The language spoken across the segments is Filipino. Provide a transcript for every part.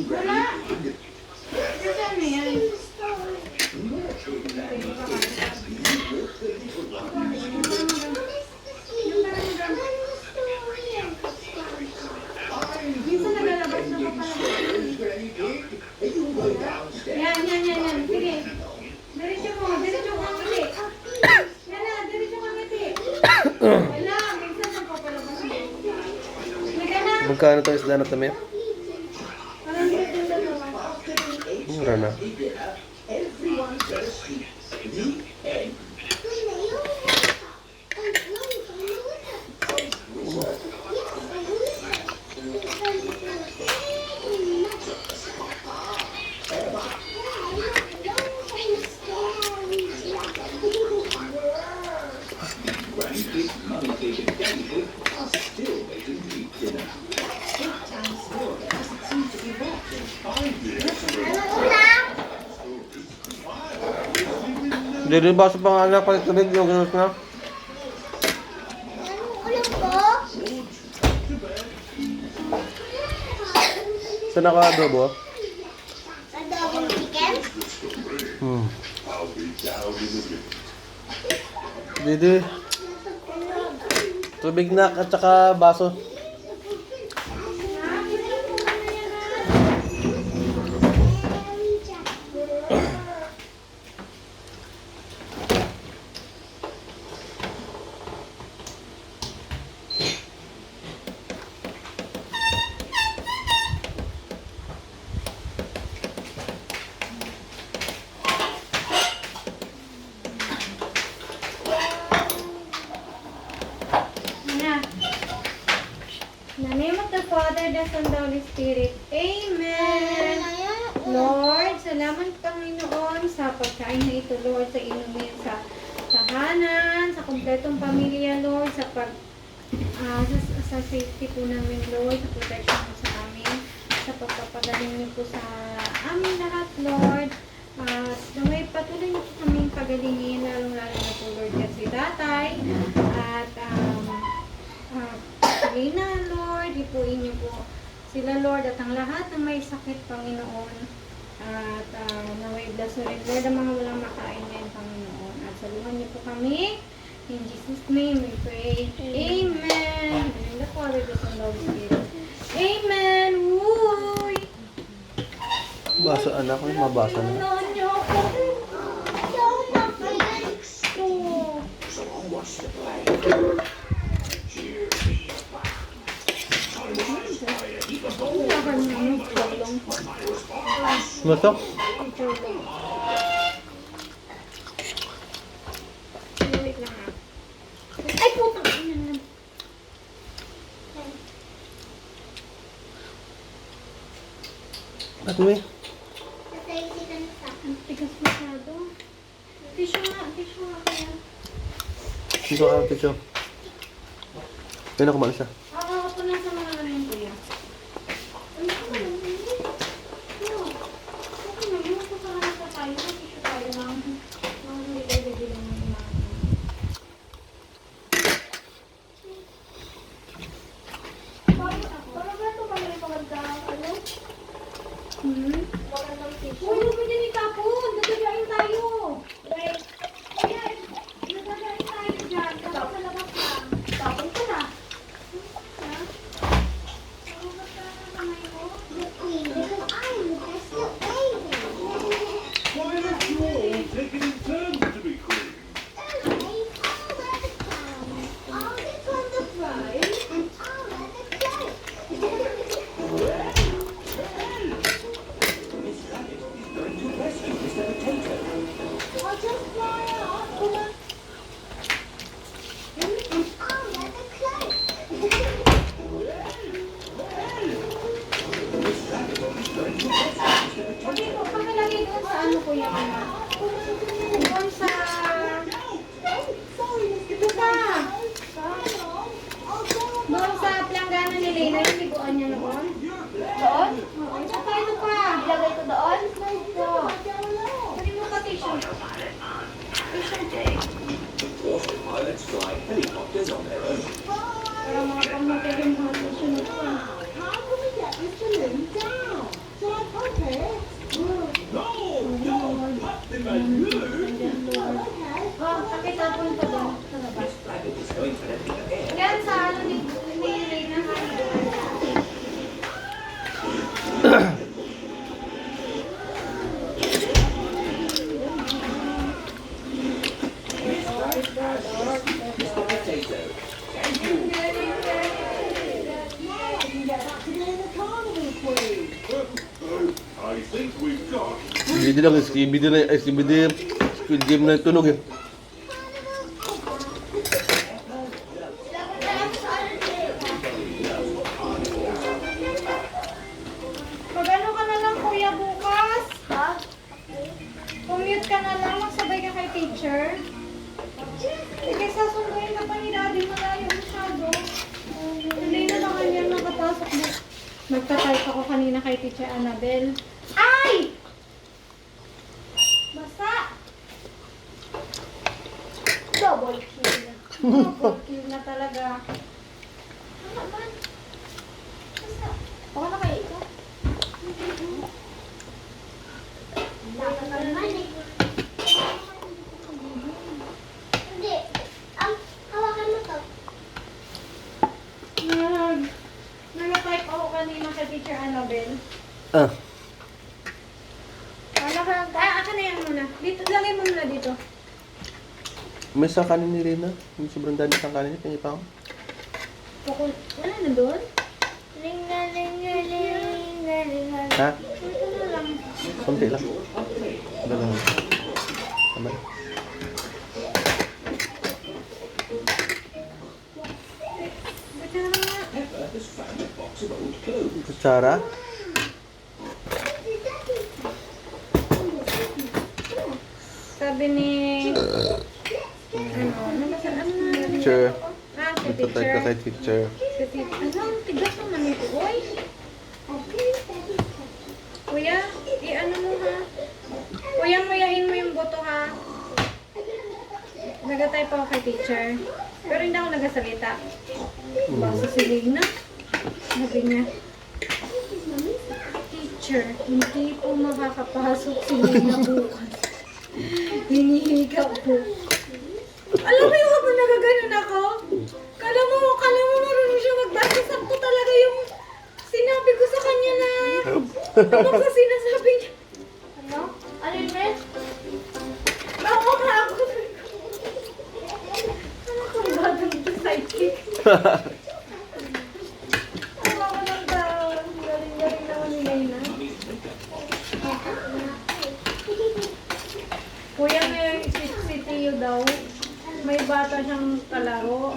Wala. Saan na yan? Minsan naglalabas na pa pala. Yan. Sige. Diretso mo ang ngiti. Yan na, diretso mo ang ngiti. Wala, minsan nagpapalabas na. Magkano to isda na to, Mem? Parang dito na naman. Mura na. Hindi ba sa pangalan palit tubig yung ganun na? Saan naka-adobo? Adobong chicken? Didi. Tubig na at saka baso. In the name of the Father, the Son, the Holy Spirit. Amen. Lord, salamat Panginoon sa pagkain na ito, Lord, sa inumin sa tahanan, sa kompletong pamilya, Lord, sa sa safety po namin, Lord, sa protection po sa amin, sa pagpapagaling niyo po sa amin lahat, Lord. At may patuloy niyo po kaming pagalingin, lalong-lalo na po, Lord, kasi tatay. At na, Lord, ipuin niyo po sila, Lord, at ang lahat na may sakit, Panginoon. At naway bless rin, Lord, ang mga walang makain ngayon, Panginoon. At saluhan niyo po kami. In Jesus' name we pray. Amen. And in the Father, the Son, the Holy Spirit. Amen. Uy! Baso anak ko, mabasa na. Masok? Ay, putang ina. At may? Ang tigas masyado. Tissue nga kaya. Dito ka, Ticho. Kaya na kumain siya. Ako na sa mga namin kuya. Ay, ako na namin. Okay na yun. Pusahan na tayo. Tissue tayo lang. Mga nilagay lang ng mga. Para ba ito pala yung magandang ano? Magandang tissue? Uy, huwag pwede ni Kapon. Dadagain tayo. Right. Ayan. Dadagain tayo dyan. Tapos sa labas lang. Tapon ko na. Ha? Marugat ka na kamay mo? Why don't you all take it in turns to be clean? Okay po, pakilagay doon sa ano kuya ka. Doon sa... Ito pa! Doon sa planggana ni Lena, yung liguan niya noon. Doon? Oo, ito pa, ito pa. Ilagay ko doon? Ito. Pwede mo pa tissue. Tissue. Pilots fly helicopters on their own. Para mga pamutay yung mga tissue nito. Oh, pakitapon pa doon sa labas. It's going to let me air. Yan sa ano ni Reyna Halidoon. Mr. Potato. I think we've got Hindi lang, SKBD na, SKBD, Squid Game na tunog eh. Mag-ano ka na lang kuya bukas? Ha? Commute ka na lang, magsabay ka kay teacher. Sige, sasunduin ka pa ni daddy, malayo masyado. Hindi na lang yan nakapasok mo. Nagtatype ako kanina kay teacher Annabel. Ay! Basta! Double kill na. Double kill na talaga. Ano man? Basta. Baka na kayo ikaw? Dapat naman eh. Hindi. Hawakan mo to. Nag-type ako kanina kay teacher Annabel. Ah, Akin na yan muna. Dito, lagay mo muna dito. may sa kanin ni Rina. Yung sobrang dami sa kanin niya, kanya pa ako. Wala na doon? Ha? Ito na lang. Kunti lang. Ano lang. Tama. Ito na lang nga. Earth has found a box of old clothes. Kutsara. Sabi ni... Ano ba sa... Ano na? Teacher. Ah, si Ito tayo teacher. ka kay teacher. Si teacher. Ano? Tigas naman ito. Uy! Kuya, i-ano mo ha? Kuya, muyahin mo yung boto ha? Nag-type ako kay teacher. Pero hindi ako nagasalita. Basta si Lina. Sabi niya, teacher, hindi po makakapasok si Lina bukas. Hinihiga po. Alam mo yung habang nagaganon ako? Kala mo marunong siya magbasa. Sakto talaga yung sinabi ko sa kanya na habang sa sinasabi niya. Ano? Ano yun, Beth? Bawa ka ako. Ano kung batang ito sidekick? Tawa ko ng tawa. Galing-galing naman ni Lena. Kuya, may si Tio daw. May bata siyang kalaro.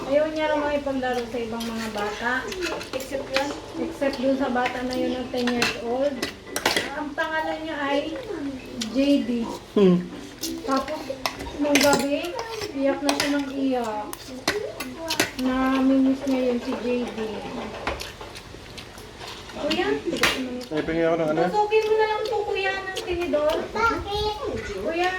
Ayaw niya raw makipaglaro sa ibang mga bata. Except yun? Except dun sa bata na yun ng 10 years old. Ang pangalan niya ay JD. Tapos, nung gabi, iyak na siya ng iyak. Na-miss niya yun si JD. Kuya, Ay, pingi ako ng ano? susukin mo na lang to kuya ng tinidor. Bakit? Kuya,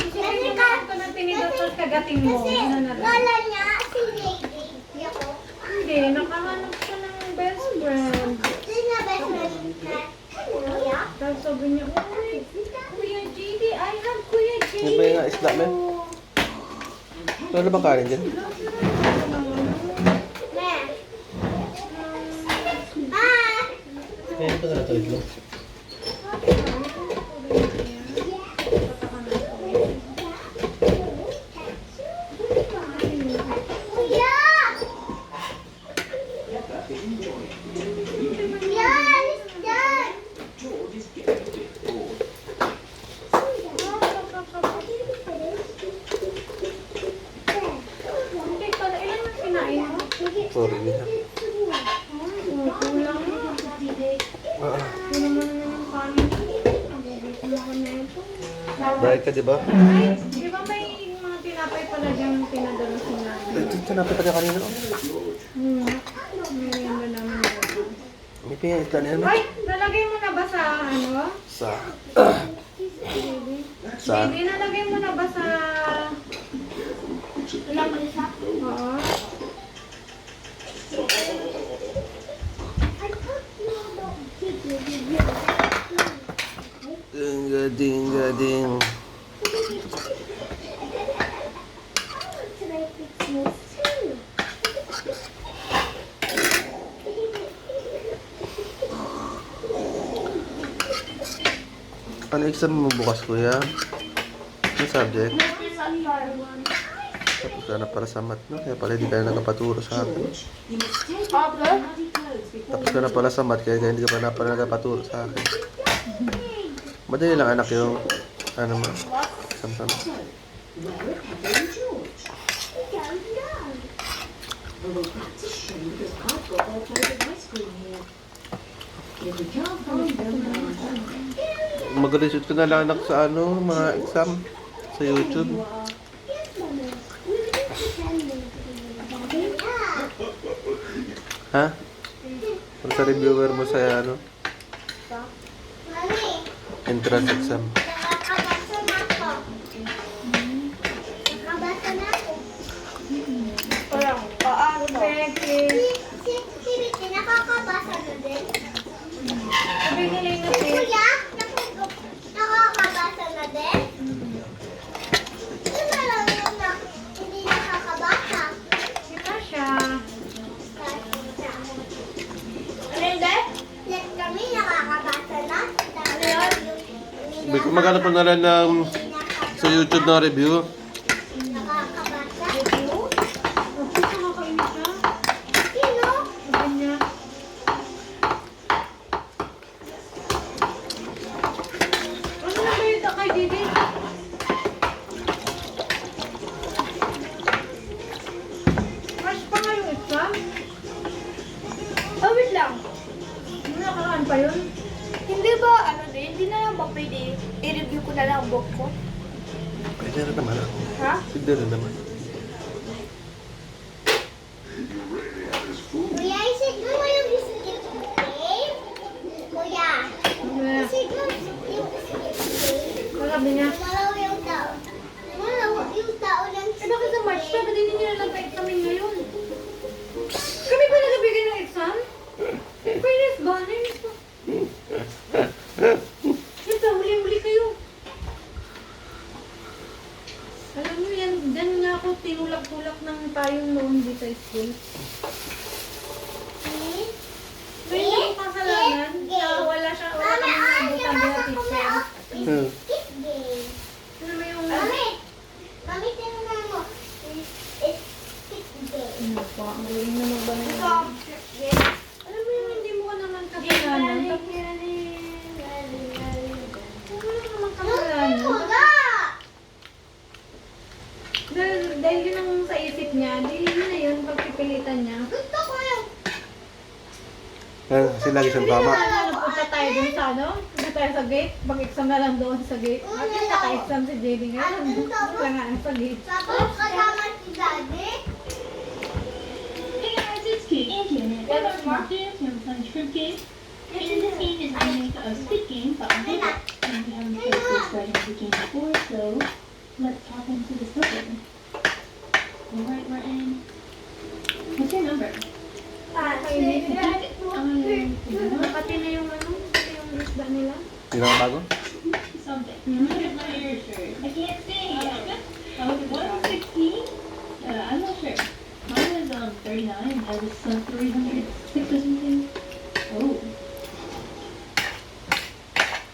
susukin mo na lang to ng tinidor tapos kagatin mo. Kasi Ano na lang. lola niya, si Lady. Hindi ako. Hindi, nakahanap siya ng best friend. Sino na best friend na? Kuya? Tapos sabi niya, uy, Kuya JD, I have Kuya JD. Yan ba yung isda, men? Wala bang kanin dyan? Ne. Ah! Kaya ito na ito. Kuya! Kuya, alis dyan! George is getting a bit bored. Hindi pala, ilan ang kinain mo? Sorry, Rina. Kulang mo. Ito naman yung kanin. Nabubutin ako na ito. Bright ka, di ba? Ay, di ba may mga tinapay pala dyan pinadala si nanay? Ito, napit ka kanina. Oh. Merienda namin dito. May pingi isda na yan, Ay, nalagay mo na ba sa ano? Sa... Baby? Sa... Baby, nalagay mo na ba sa... Lamesa? Oo. I thought you were the Ano exam mo bukas, kuya? Ano subject? Tapos ka na para sa math, no? Kaya pala hindi ka na nakapaturo sa akin. You must take off the muddy clothes before Tapos ka na pala sa math, kaya hindi ka pa na pala nakapaturo sa akin. Madali lang anak yung, ano mo, exam. wear it properly, George. We'll practice soon because I've got all kinds of ice cream here. If we can't find them, Mag-research ka na lang anak sa ano, mga exam sa YouTube. Ha? Para sa reviewer mo sa ano, Mami, entrance exam. nakakabasa na ako. Nakabasa na ako. Si Ricky, nakakabasa na din. Sabi nila yung Si Kuya, nakakabasa na din. Sino lang yung hindi nakakabasa? Si Tasha. Let kami nakakabasa na. Sabi ko, maghanap na rin ng sa YouTube na review. Nakakabasa. Kasi nakakainis siya. Sino? Sabi niya. Ano na ba yung kay Didi? Rush pa nga yung exam? Oh, wait lang. Ano nakaraan pa yun? Hindi ba, ano din, hindi na lang ba pwede i-review ko na lang ang book ko? Pwede rin naman ako. Ha? Pwede rin naman. Kuya, isiguro mo yung biscuit game? Kuya, isiguro yung biscuit game? Sabi niya. Malaw yung tao. Malaw yung tao lang. Eh bakit sa March pa? Ba't hindi nila nagpa-examin ngayon? Kami ba nagabigay ng exam? Fairness ba? Ito, huli-huli kayo. Alam niyo yan, dyan nga ako tinulak-tulak ng tayong noon dito sa school. May yung kasalanan, wala siya, wala kami nabutan nila teacher. Hmm. Biscuit game. Ano mo yung... Mami, mami, tinanong mo. Biscuit game. Ano po, ang galing naman ba na yun? Alam mo yung hindi mo ka naman kasalanan, tapos wala naman kasalanan. Wala! Dahil yun ang sa isip niya, di yun na yun, pagpipilitan niya. Gusto ko yung Kasi lagi siyang tama. Punta tayo dun sa ano? Punta tayo sa gate, mag-exam na lang doon sa gate. Bakit naka-exam si JD nga? Wala nga ang sa gate. tapos kasama si Daddy. Hey guys, it's Kate. And welcome to our Film Punch Shrimp Game. And this game is a remake of Squid Game, but on paper. And we haven't played this version of the game before, so let's hop into this open. Alright, we're in. What's your number? Pati na yung ano, pati yung isda nila. Hindi na bago? Something. Look at my ear shirt. I can't see. 116? I'm not sure. Mine was 39. I was 306 or something. Oh.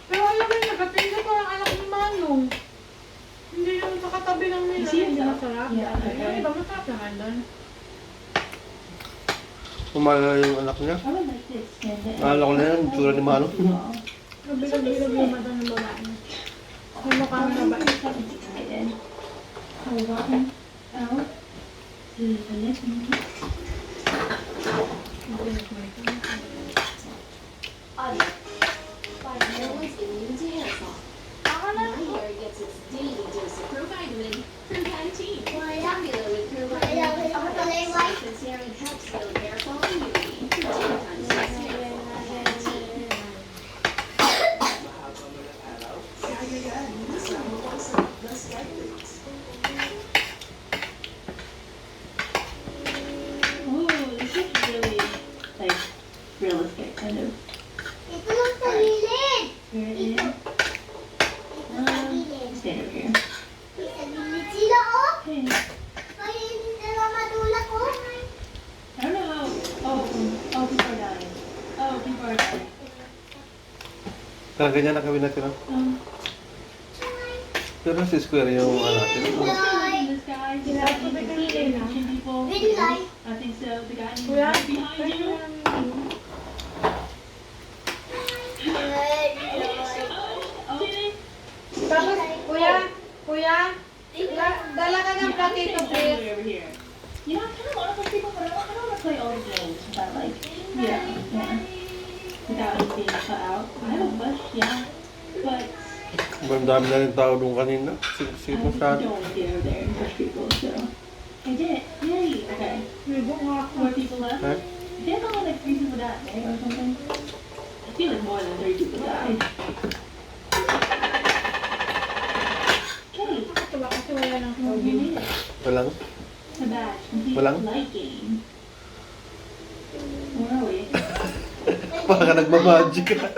Pero alam mo yung nakatinda ko ang anak ni Manong. Hindi yung sa katabi lang nila, hindi masarap. Yeah, okay. Iba masarap naman doon. Umala yung anak niya. I would like to extend it. Akala ko na yan, tsura ni Manong. Mabilag-bilag yung mata ng babae. May mukha ng babae. Excited. Hold on. Out. To the left. everyone's immune to hair fall. My hair gets its daily dose of provitamin from Pantene. Popular with provitamin, and serum helps build hair fall immunity for 10 times faster. Pantene. Oh, this is really like realistic, kind of. Ito lang sa gilid. Here it is. Ito sa gilid. Stand over here. Sa gilid sila, oh. Okay. Kaya hindi sila matulak, oh. I don't know how. Oh, people are dying. Oh, people are dying. Kaya ganyan na kami natin. Um, Pero si Square yung ano natin. This guy, he's like, you can see it, Asian people. Really like. I think so. The guy who's Kuya, right behind you. Okay. Tapos, kuya, dala ka ng platito, please. Over here. You know, I kind of want to play people, but I don't want to play all the games. But like, yeah. Without it being cut out. I have a bush, yeah. But Ang dami na rin tao doon kanina. I Sige mo sa don't want to get over there and push people, so I did it. Yay! Okay. More people left. Ha? I think only like 3 people died, right? Or something. I feel like more than 3 people died. Okay. Tuwa kasi wala ng Well, we made it. Walang. A badge. Complete Walang? light game. Where are we? Baka nagmamagic ka.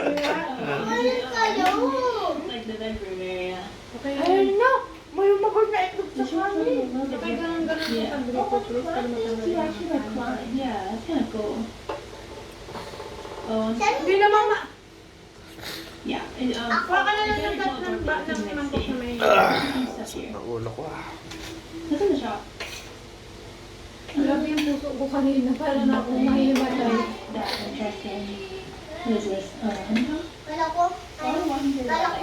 Like the bedroom area. Okay, Ayun na! May umabot na ito The sa short kami. one was a Okay, bit- ganun Yeah. ang grupo, please. Para You matanggal actually like climb. Yeah, that's kind of cool. Oh, Hindi na mama. yeah. And, Kuha ka na lang better ng teleport bat to the ng next mangkok na game. may... Stuff here. Ang ulo ko. That's in the shop. Grabe yung puso ko kanina. Para na ako mahimatay. That's interesting. What is this? Kala ko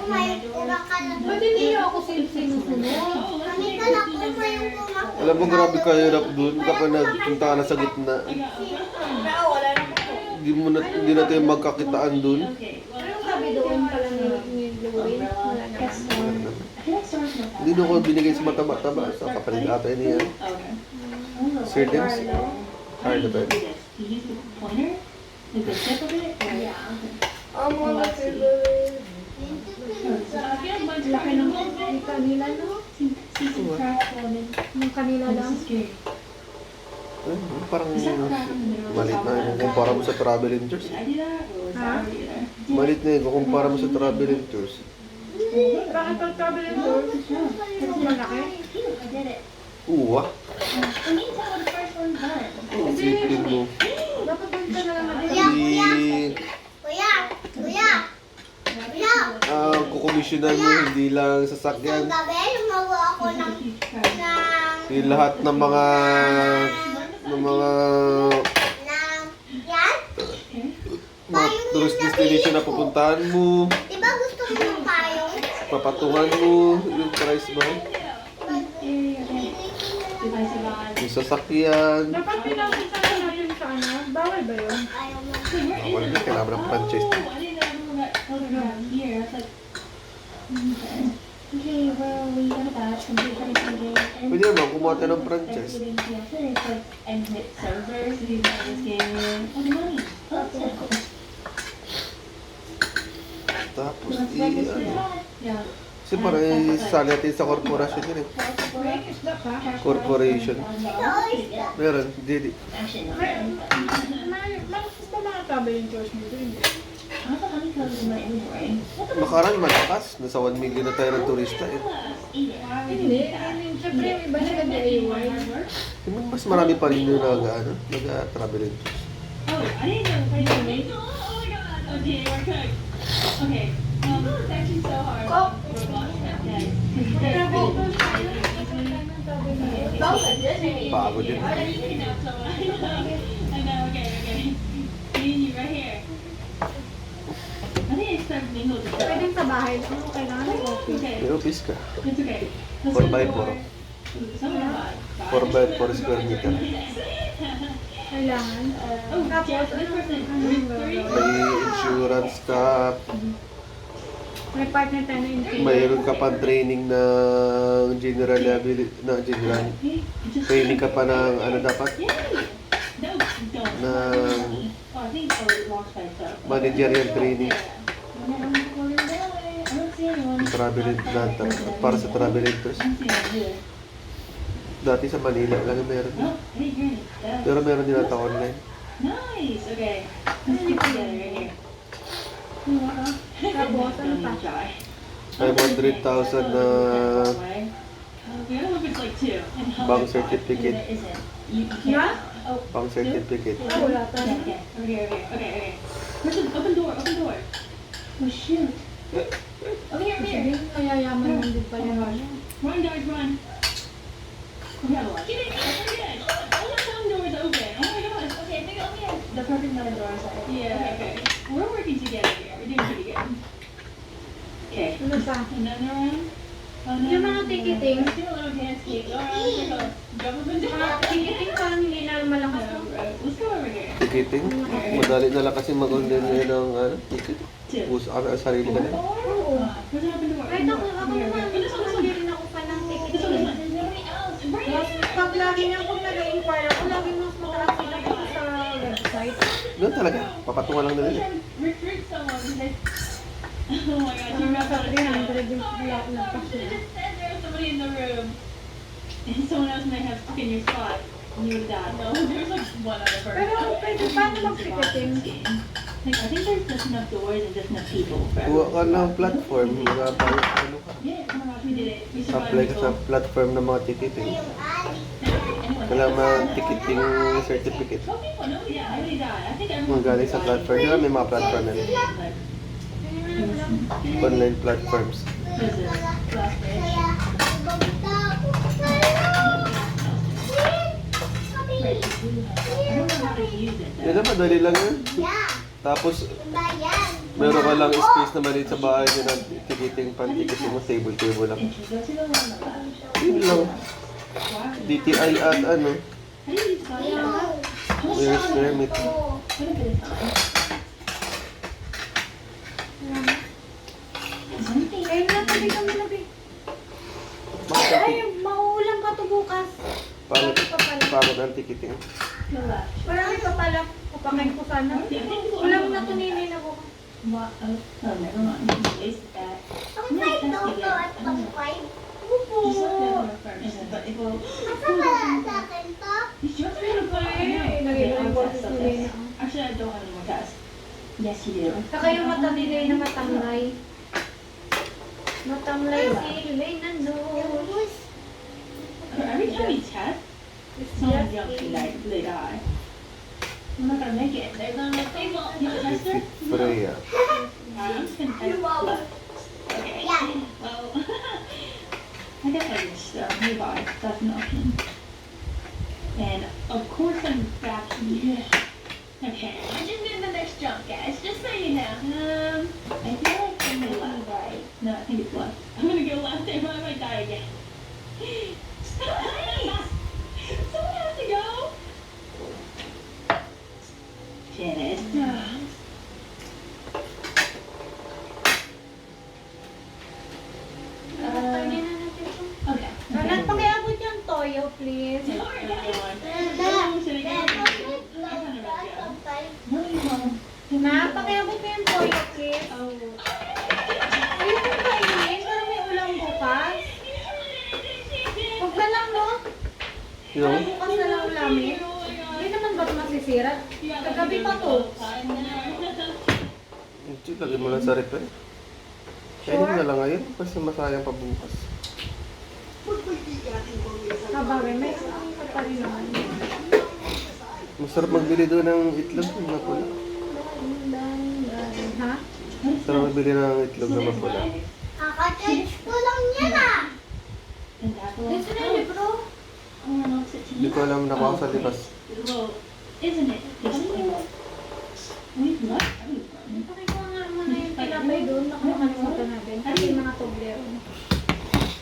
may urakan na. Ba't hindi niyo ako sinusunod? Oh, let's Kami make kala this ko dinner may for- umakan. Alam mo, grabe kahirap doon kapag nagpunta ka na sa gitna. I got a- Pero wala na ako. Hindi na tayo magkakitaan doon. Okay, well, Anong sabi doon pala ni Louie? Wala naman. I feel like someone's gonna Hindi na ako binigay sa mataba-taba. Sa kapalit ata niya. Okay. Sir Dems. How do you Hard do this? Do you use the pointer? Like the tip of it? Or Ang mga sila. I feel like mine's Laki ng kanila, no? see some cracks on it. Yung kanila Oh, lang. this is scary. Parang Is that crack in the middle of the malit na top? yun. Kumpara mo sa Travel Tours. Did I do that? Or was that already there? Malit na yun. Kumpara mo sa Travel Tours. Bakit pag travel and tour? Mas malaki? I did it. Uwa. It means that was the first one done. Isipin mo. Dapat doon ka na lang Kuya, kuya, kuya. Kukomisyonan mo hindi lang Isang sasakyan. gabi, lumawa ako It's a ng huge crack. Yung lahat ng mga yan. tourist destination na pupuntahan mo, Di ba gusto mo ng payong? papatungan mo, yung price ba? If I survive. Yung sasakyan. Dapat pinakita na natin sa ano. Bawal ba yun? Ayaw mo. Bawal na, kailangan ng franchise. Oh, I didn't know everyone got colored around here. I was like, okay. Okay, well, we got a batch from the game. Pwede naman, kumuha tayo ng franchise. And hit servers, we got this game. Oh, the money. Oh, that's so cool. Tapos, Let's make this Yeah. kasi parang isali natin sa corporation yun eh. May isda pa. Corporation. Meron, hindi. Actually, not. May ba mga travel and tours dito? Hindi. I have a honeycomb in my inventory. What the Nakaraan malakas, nasa 1 million na tayo ng turista eh. Eat it. Hindi. Siyempre, yung iba sila DIY. Mas marami pa rin yung nag-travel and tours. Oh, I didn't know if I did it. Oh my god. Okay, we're cooked. Okay. It's actually so hard. We're watching that guys. Pagod yun. I know, okay. Me and you right here. I think it's time to mingle this Pwedeng sa bahay. Ano kailangan ng office? Okay, May office ka. it's okay. 4x4. 4x4 square meter. Kailangan. Oh, Jeff, this person. Three. May insurance ka, May partner tayo na yung mayroon ka pa training ng general liability, training ka pa ng ano dapat, Yay! No, don't. ng Oh, I think it walks by itself. managerial training, I don't see anyone. travel para sa travel tours. I don't see anyone here. Dati sa Manila lang meron. Oh, I didn't hear any. That- Pero meron din ata online. Nice. Okay. Let's stick together right here. Tapos, ano Don't pa? even try. 500,000 na Okay, I don't know if it's like two. And how bank much- certificate. It isn't. You can't. Yeah? Oh, pang certificate. Ah, wala pa. okay. Over here. Okay. Where's the open door? Open door. Oh shoot. Over here, over here. Sabihin, mayayaman lang din pala. Run, guys, run. We have a lot. Get in, get in. All the phone doors open. Oh my gosh. Okay, think over here. The perfect number of doors. Yeah, okay. We're working together here. We're doing pretty good. Okay. Ano pa? Another round. Yung mga ticketing. Let's do a little dance gate. All right, circle. Jump up and Mga down. ticketing parang hindi na malakas. Let's go over here. Ticketing. Madali na lang kasi mag-online ngayon ng ticket. Uso ka na sarili ka na. Oo. What's happened to our Kahit ako naman, hindi rin ako pa ng This one, ticketing. there's nobody else. Bring Mas it. pag lagi niyang kung nag-inquire ako, lagi mas mataas sila dito sa website. Ganun talaga. Papatungan lang nila. Recruit someone because oh my god, you Nasa got 300 yung Oh, lahat na you pa should have sila. just said there was somebody in the room. And someone else might have taken your spot. And you would have died. No, there's like one other person. Pero pwede, paano mag-ticketing? Like, I think there's just enough doors and just enough people for Kuha everyone. ka ng platform. Magkakaroon ano ka. Yeah, oh my gosh, we did it. We survived. Apply ka sa platform ng mga ticketing. Yung ali. Anyone? Wala mga ticketing certificate. Twelve people, nobody died. Nobody died. I think Mga everyone galing sa platform. Di ba may mga platform na yun? Online platforms. What is this? Last bridge. Kaya, babita ako. Right, I don't know how to use it Yan though. na, madali lang yun. Yeah. Tapos, Diba yan? meron ka lang space na maliit sa bahay nyo ng ticketing pan-ticketing mo, table lang. Go to the one on the left. Yun lang. DTI at ano, How do you use that? where's permit. What if it is on? Ayun na, tabi kami na, Bi. Bakit Ay, mauulang ka to bukas. pangit ang ticketing? Go left. Marami pa pala. Kapakain ko sana. Ulam na to ninin ako. What? Oh, never mind. Waste that. Ang five daw to at pang five. Just look that one first. But it will. Asa wala sa akin to? You just need to put it in here. Lagay ko Okay, yung I'll boses test ni this. Lena. Actually, I don't have any more tests. Yes, you do. Saka yung mata ni Lena matamlay. Matamlay si Lena, no. Every time you test, someone jumps and they die. I'm not gonna make it. They're gonna make it. You have a tester? Freya. I'm just gonna test left. Okay. Yeah. Well, I guess I just nearby. That's an option. And of course I'm back here. Okay, I just did the next jump, guys. Just so you know. I feel like I'm gonna left. Right. No, I think it's left. I'm gonna go left and I might die again. Please! Someone has to go. Janet. Tayo na natin ito. Okay. Kanan, pakiabot yung toyo, please. Na, pakiabot mo yung toyo, please. Ayun yung kainin, pero may ulam bukas. Huwag na lang, no? Yung, Bukas na lang ulamin. Hindi naman ba't masisira? Kagabi pa to. lagyan mo lang sa rep eh. Kainin mo na lang ngayon kasi masayang pa bukas. Kabagay, may ulam ka pa rin naman. Masarap magbili doon ng itlog na mapula. Ha? Masarap magbili ng itlog na mapula. Kaka-charge ko lang yan ah. Dito na yung libro. Hindi ko alam na ako sa libas. Well, isn't it? We've left everyone. Pakikuha nga muna yung tinapay doon. Nakakalimutan natin. Kasi yung mga toblero.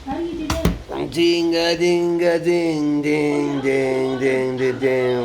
How do you do that? Jinga dinga ding ding ding ding ding ding.